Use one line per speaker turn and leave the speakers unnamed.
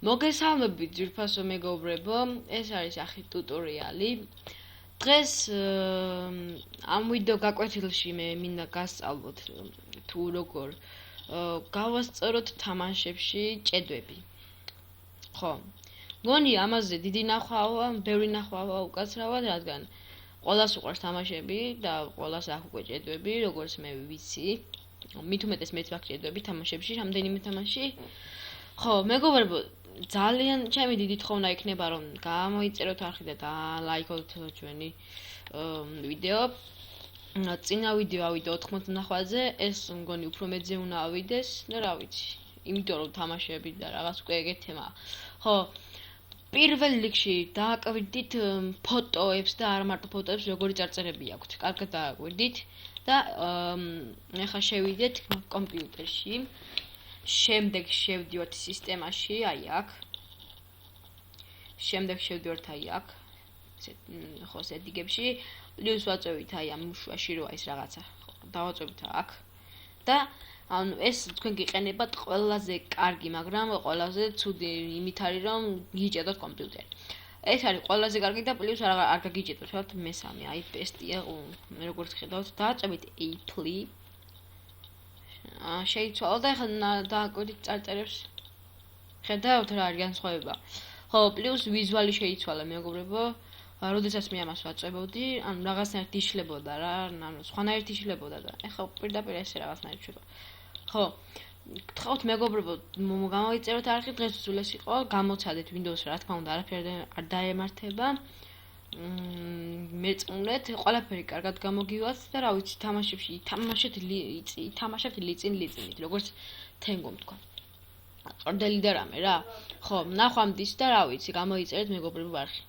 მოგესალმებით ძვირფასო მეგობრებო, ეს არის ახი ტუტორიალი. დღეს ამ ვიდეო გაკვეთილში მე მინდა გასწავლოთ თუ როგორ გავასწოროთ თამაშებში ჭედვები. ხო. მგონი ამაზე დიდი ნახვაა, ბევრი ნახვაა უკაცრავად, რადგან ყველას უყვარს თამაშები და ყველას აქვს უკვე ჭედვები, როგორც მე ვიცი. მით უმეტეს მეც მაქვს ჭედვები თამაშებში, რამდენიმე თამაში. ხო, მეგობრებო, ძალიან ჩემი დიდი თხოვნა იქნება რომ გამოიწეროთ არხი და დალაიქოთ ჩვენი ვიდეო. წინა ვიდეო ავიდა 80 ნახვაზე, ეს მგონი უფრო მეტზე უნდა ავიდეს და რა ვიცი, იმიტომ რომ თამაშები და რაღაც უკვე ეგეთ თემაა. ხო, პირველ რიგში დააკვირდით ფოტოებს და არა მარტო ფოტოებს, როგორი წარწერები აქვთ. კარგად დააკვირდით და ეხლა შევიდეთ კომპიუტერში. შემდეგ შევდივართ სისტემაში, აი აქ. შემდეგ შევდივართ აი აქ. ხო, სეტინგებში. პლუს ვაწევით აი ამ შუაში რო ის რაღაცა. ხო, დავაწევით აქ. და ანუ ეს თქვენ გიყენებათ ყველაზე კარგი, მაგრამ ყველაზე ცუდი იმით არის რომ გიჭედოთ კომპიუტერი. ეს არის ყველაზე კარგი და პლუს არ გაგიჭედოთ, ვთქვათ მესამე, აი ბესტია, მე როგორც ხედავთ, დააწევით Apple. შეიცვალა და ახლა დააკვირდით წარწერებს. ხედავთ რა არის განსხვავება. ხო, პლუს ვიზუალი შეიცვალა, მეგობრებო. როდესაც მე ამას ვაწვევდი, ანუ რაღაცნაირად იშლებოდა რა, ანუ სხვანაირად იშლებოდა და ახლა პირდაპირ ესე რაღაცნაირად შევა. ხო, გთხოვთ მეგობრებო, გამოიწეროთ არხი, დღეს უძულეს იყო, გამოცადეთ Windows-ს, რა თქმა უნდა, არაფერი არ დაემართება. მეწმუნეთ, ყველაფერი კარგად გამოგივათ და რა ვიცი, თამაშებში ითამაშებთ ლიწინ-ლიწინით, როგორც თენგომ თქვა. ყრდელი და რამე რა. ხო, ნახვამდის და რა ვიცი, გამოიწერეთ მეგობრებო არხი.